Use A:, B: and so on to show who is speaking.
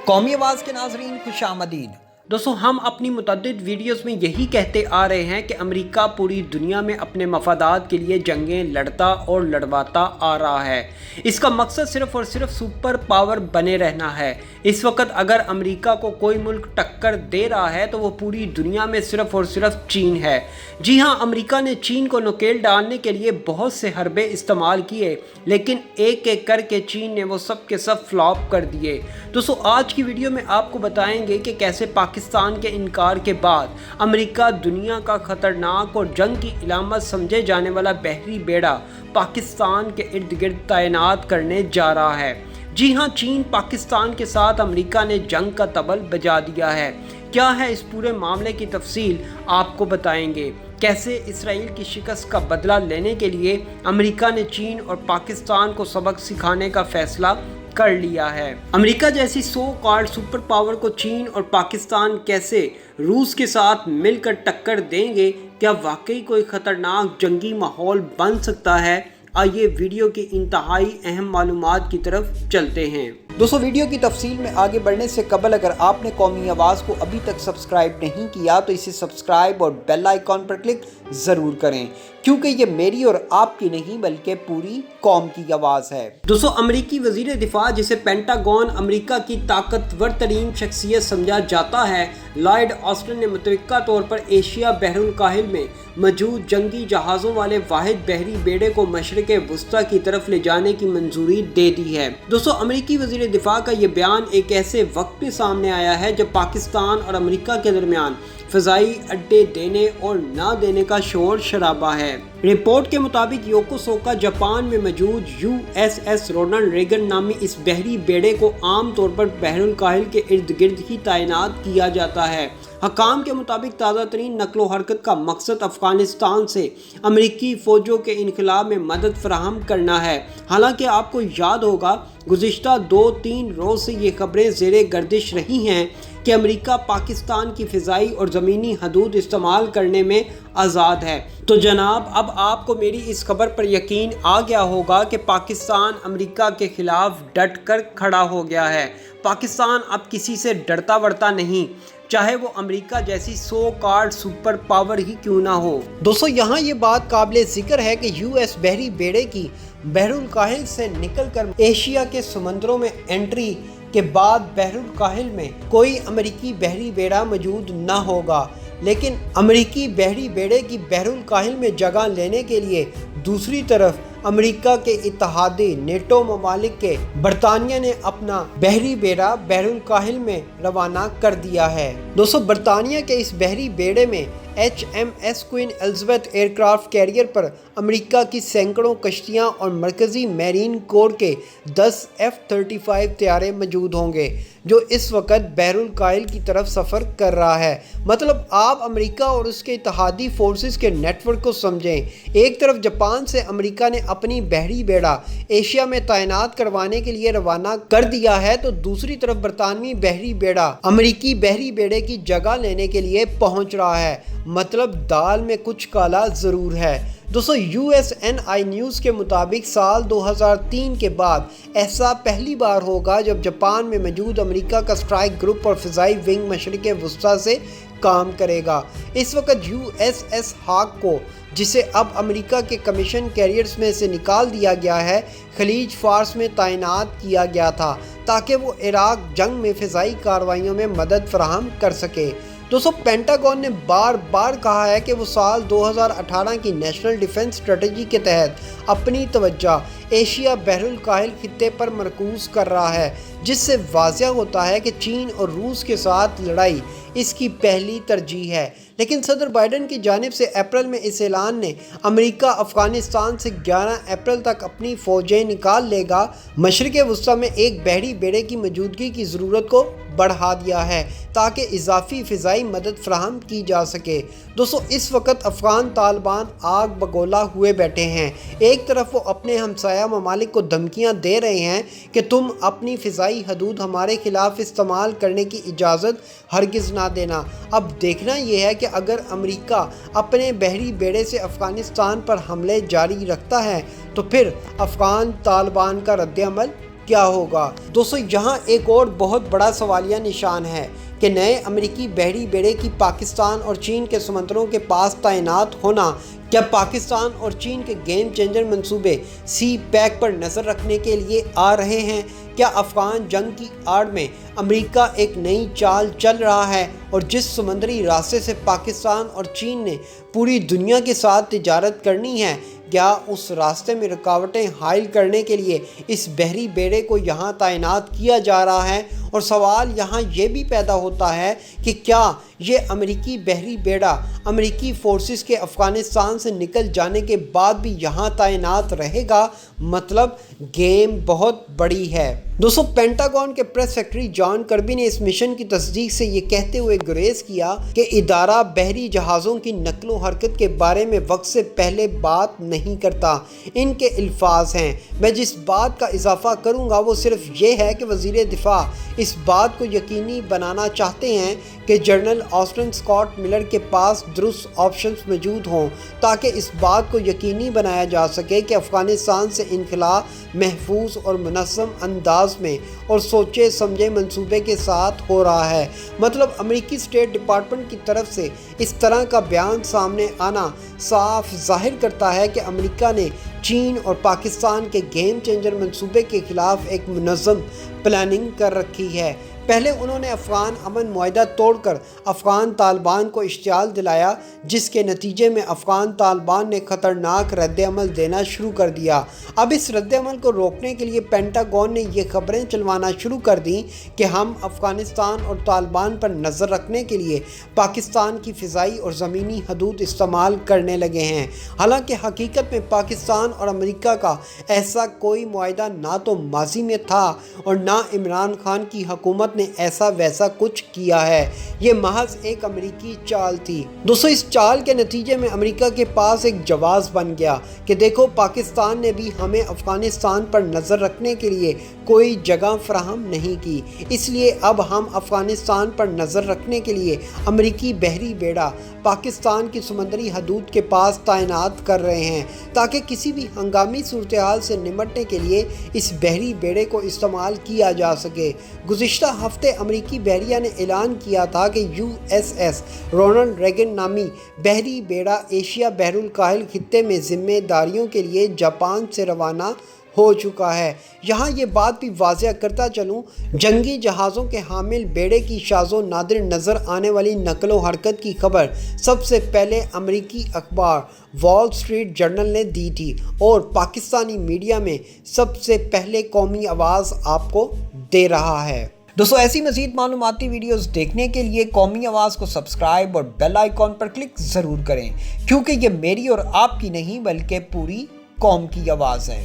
A: قومی آواز کے ناظرین خوش آمدید۔
B: دوستوں ہم اپنی متعدد ویڈیوز میں یہی کہتے آ رہے ہیں کہ امریکہ پوری دنیا میں اپنے مفادات کے لیے جنگیں لڑتا اور لڑواتا آ رہا ہے۔ اس کا مقصد صرف اور صرف سپر پاور بنے رہنا ہے۔ اس وقت اگر امریکہ کو کوئی ملک ٹکر دے رہا ہے تو وہ پوری دنیا میں صرف اور صرف چین ہے۔ جی ہاں، امریکہ نے چین کو نکیل ڈالنے کے لیے بہت سے حربے استعمال کیے، لیکن ایک ایک کر کے چین نے وہ سب کے سب فلاپ کر دیے۔ دوستوں آج کی ویڈیو میں آپ کو بتائیں گے کہ کیسے پاکستان کے انکار کے بعد امریکہ دنیا کا خطرناک اور جنگ کی علامت سمجھے جانے والا بحری بیڑا پاکستان کے ارد گرد تعینات کرنے جا رہا ہے۔ جی ہاں، چین پاکستان کے ساتھ امریکہ نے جنگ کا طبل بجا دیا ہے۔ کیا ہے اس پورے معاملے کی تفصیل آپ کو بتائیں گے۔ کیسے اسرائیل کی شکست کا بدلہ لینے کے لیے امریکہ نے چین اور پاکستان کو سبق سکھانے کا فیصلہ کر لیا ہے۔ امریکہ جیسی سو کالڈ سپر پاور کو چین اور پاکستان کیسے روس کے ساتھ مل کر ٹکر دیں گے؟ کیا واقعی کوئی خطرناک جنگی ماحول بن سکتا ہے؟ آئیے ویڈیو کی انتہائی اہم معلومات کی طرف چلتے ہیں۔
A: دوستو ویڈیو کی تفصیل میں آگے بڑھنے سے قبل اگر آپ نے قومی آواز کو ابھی تک سبسکرائب نہیں کیا تو اسے سبسکرائب اور بیل آئیکن پر کلک ضرور کریں، کیونکہ یہ میری اور آپ کی نہیں بلکہ پوری قوم کی آواز ہے۔
B: دوستو امریکی وزیر دفاع جسے پینٹاگون امریکہ کی طاقتور ترین شخصیت سمجھا جاتا ہے، لائیڈ آسٹن نے متوقع طور پر ایشیا بحر الکاہل میں موجود جنگی جہازوں والے واحد بحری بیڑے کو مشرق وسطیٰ کی طرف لے جانے کی منظوری دے دی ہے۔ دوستو امریکی وزیر دفاع کا یہ بیان ایک ایسے وقت میں سامنے آیا ہے جب پاکستان اور امریکہ کے درمیان فضائی اڈے دینے اور نہ دینے کا شور شرابہ ہے۔ رپورٹ کے مطابق یوکوسوکا جاپان میں موجود USS رونلڈ ریگن نامی اس بحری بیڑے کو عام طور پر بحر الکاہل کے ارد گرد ہی تعینات کیا جاتا ہے۔ حکام کے مطابق تازہ ترین نقل و حرکت کا مقصد افغانستان سے امریکی فوجوں کے انخلا میں مدد فراہم کرنا ہے۔ حالانکہ آپ کو یاد ہوگا گزشتہ 2-3 روز سے یہ خبریں زیر گردش رہی ہیں کہ امریکہ پاکستان کی فضائی اور زمینی حدود استعمال کرنے میں آزاد ہے۔ تو جناب اب آپ کو میری اس خبر پر یقین آ گیا ہوگا کہ پاکستان امریکہ کے خلاف ڈٹ کر کھڑا ہو گیا ہے۔ پاکستان اب کسی سے ڈرتا ورتا نہیں، چاہے وہ امریکہ جیسی سو کالڈ سپر پاور ہی کیوں نہ ہو۔
A: دوستو یہاں یہ بات قابل ذکر ہے کہ US بحری بیڑے کی بحر الکاہل سے نکل کر ایشیا کے سمندروں میں انٹری کے بعد بحر الکاہل میں کوئی امریکی بحری بیڑا موجود نہ ہوگا، لیکن امریکی بحری بیڑے کی بحر الکاہل میں جگہ لینے کے لیے دوسری طرف امریکہ کے اتحادی نیٹو ممالک کے برطانیہ نے اپنا بحری بیڑا بحر الکاہل میں روانہ کر دیا ہے۔ دوستو برطانیہ کے اس بحری بیڑے میں HMS کوئین الزبتھ ایئر کرافٹ کیریئر پر امریکہ کی سینکڑوں کشتیاں اور مرکزی میرین کور کے 10 F-35 طیارے موجود ہوں گے، جو اس وقت بحر الکاہل کی طرف سفر کر رہا ہے۔ مطلب آپ امریکہ اور اس کے اتحادی فورسز کے نیٹ ورک کو سمجھیں۔ ایک طرف جاپان سے امریکہ نے اپنی بحری بیڑا ایشیا میں تعینات کروانے کے لیے روانہ کر دیا ہے، تو دوسری طرف برطانوی بحری بیڑا امریکی بحری بیڑے کی جگہ لینے کے لیے پہنچ رہا ہے۔ مطلب دال میں کچھ کالا ضرور ہے۔ دوستو USNI نیوز کے مطابق سال 2003 کے بعد ایسا پہلی بار ہوگا جب جاپان میں موجود امریکہ کا اسٹرائک گروپ اور فضائی ونگ مشرق وسطیٰ سے کام کرے گا۔ اس وقت USS ہاک کو، جسے اب امریکہ کے کمیشن کیریئرز میں سے نکال دیا گیا ہے، خلیج فارس میں تعینات کیا گیا تھا تاکہ وہ عراق جنگ میں فضائی کارروائیوں میں مدد فراہم کر سکے۔ دوستو پینٹاگون نے بار بار کہا ہے کہ وہ سال 2018 کی نیشنل ڈیفنس اسٹریٹجی کے تحت اپنی توجہ ایشیا بحر الکاہل خطے پر مرکوز کر رہا ہے، جس سے واضح ہوتا ہے کہ چین اور روس کے ساتھ لڑائی اس کی پہلی ترجیح ہے۔ لیکن صدر بائیڈن کی جانب سے اپریل میں اس اعلان نے امریکہ افغانستان سے 11 اپریل تک اپنی فوجیں نکال لے گا، مشرق وسطیٰ میں ایک بحری بیڑے کی موجودگی کی ضرورت کو بڑھا دیا ہے تاکہ اضافی فضائی مدد فراہم کی جا سکے۔ دوستو اس وقت افغان طالبان آگ بگولا ہوئے بیٹھے ہیں۔ ایک طرف وہ اپنے ہمسایہ ممالک کو دھمکیاں دے رہے ہیں کہ تم اپنی فضائی حدود ہمارے خلاف استعمال کرنے کی اجازت ہرگز نہ دینا۔ اب دیکھنا یہ ہے کہ اگر امریکہ اپنے بحری بیڑے سے افغانستان پر حملے جاری رکھتا ہے تو پھر افغان طالبان کا رد عمل کیا ہوگا؟ دوستو یہاں ایک اور بہت بڑا سوالیہ نشان ہے کہ نئے امریکی بحری بیڑے کی پاکستان اور چین کے سمندروں کے پاس تعینات ہونا کیا پاکستان اور چین کے گیم چینجر منصوبے سی پیک پر نظر رکھنے کے لیے آ رہے ہیں؟ کیا افغان جنگ کی آڑ میں امریکہ ایک نئی چال چل رہا ہے اور جس سمندری راستے سے پاکستان اور چین نے پوری دنیا کے ساتھ تجارت کرنی ہے، کیا اس راستے میں رکاوٹیں حائل کرنے کے لیے اس بحری بیڑے کو یہاں تعینات کیا جا رہا ہے؟ اور سوال یہاں یہ بھی پیدا ہوتا ہے کہ کیا یہ امریکی بحری بیڑا امریکی فورسز کے افغانستان سے نکل جانے کے بعد بھی یہاں تعینات رہے گا؟ مطلب گیم بہت بڑی ہے۔ دوستو پینٹاگون کے پریس سیکرٹری جان کربی نے اس مشن کی تصدیق سے یہ کہتے ہوئے گریز کیا کہ ادارہ بحری جہازوں کی نقل و حرکت کے بارے میں وقت سے پہلے بات نہیں کرتا۔ ان کے الفاظ ہیں، میں جس بات کا اضافہ کروں گا وہ صرف یہ ہے کہ وزیر دفاع اس بات کو یقینی بنانا چاہتے ہیں کہ جنرل آسٹن اسکاٹ ملر کے پاس درست آپشنز موجود ہوں تاکہ اس بات کو یقینی بنایا جا سکے کہ افغانستان سے انخلاء محفوظ اور منظم انداز میں اور سوچے سمجھے منصوبے کے ساتھ ہو رہا ہے۔ مطلب امریکی اسٹیٹ ڈپارٹمنٹ کی طرف سے اس طرح کا بیان سامنے آنا صاف ظاہر کرتا ہے کہ امریکہ نے چین اور پاکستان کے گیم چینجر منصوبے کے خلاف ایک منظم پلاننگ کر رکھی ہے۔ پہلے انہوں نے افغان امن معاہدہ توڑ کر افغان طالبان کو اشتعال دلایا، جس کے نتیجے میں افغان طالبان نے خطرناک رد عمل دینا شروع کر دیا۔ اب اس رد عمل کو روکنے کے لیے پینٹاگون نے یہ خبریں چلوانا شروع کر دیں کہ ہم افغانستان اور طالبان پر نظر رکھنے کے لیے پاکستان کی فضائی اور زمینی حدود استعمال کرنے لگے ہیں۔ حالانکہ حقیقت میں پاکستان اور امریکہ کا ایسا کوئی معاہدہ نہ تو ماضی میں تھا اور نہ عمران خان کی حکومت نے ایسا ویسا کچھ کیا ہے۔ یہ محض ایک امریکی چال تھی۔ دوستو اس چال کے نتیجے میں امریکہ کے پاس ایک جواز بن گیا کہ دیکھو پاکستان نے بھی ہمیں افغانستان پر نظر رکھنے کے لیے کوئی جگہ فراہم نہیں کی، اس لیے اب ہم افغانستان پر نظر رکھنے کے لیے امریکی بحری بیڑا پاکستان کی سمندری حدود کے پاس تعینات کر رہے ہیں تاکہ کسی بھی ہنگامی صورتحال سے نمٹنے کے لیے اس بحری بیڑے کو استعمال کیا جا سکے۔ گزشتہ ہفتے امریکی بحریہ نے اعلان کیا تھا کہ USS رونلڈ ریگن نامی بحری بیڑا ایشیا بحر الکاہل خطے میں ذمہ داریوں کے لیے جاپان سے روانہ ہو چکا ہے۔ یہاں یہ بات بھی واضح کرتا چلوں، جنگی جہازوں کے حامل بیڑے کی شاذ و نادر نظر آنے والی نقل و حرکت کی خبر سب سے پہلے امریکی اخبار وال اسٹریٹ جرنل نے دی تھی اور پاکستانی میڈیا میں سب سے پہلے قومی آواز آپ کو دے رہا ہے۔ دوستو ایسی مزید معلوماتی ویڈیوز دیکھنے کے لیے قومی آواز کو سبسکرائب اور بیل آئیکن پر کلک ضرور کریں، کیونکہ یہ میری اور آپ کی نہیں بلکہ پوری قوم کی آواز ہے۔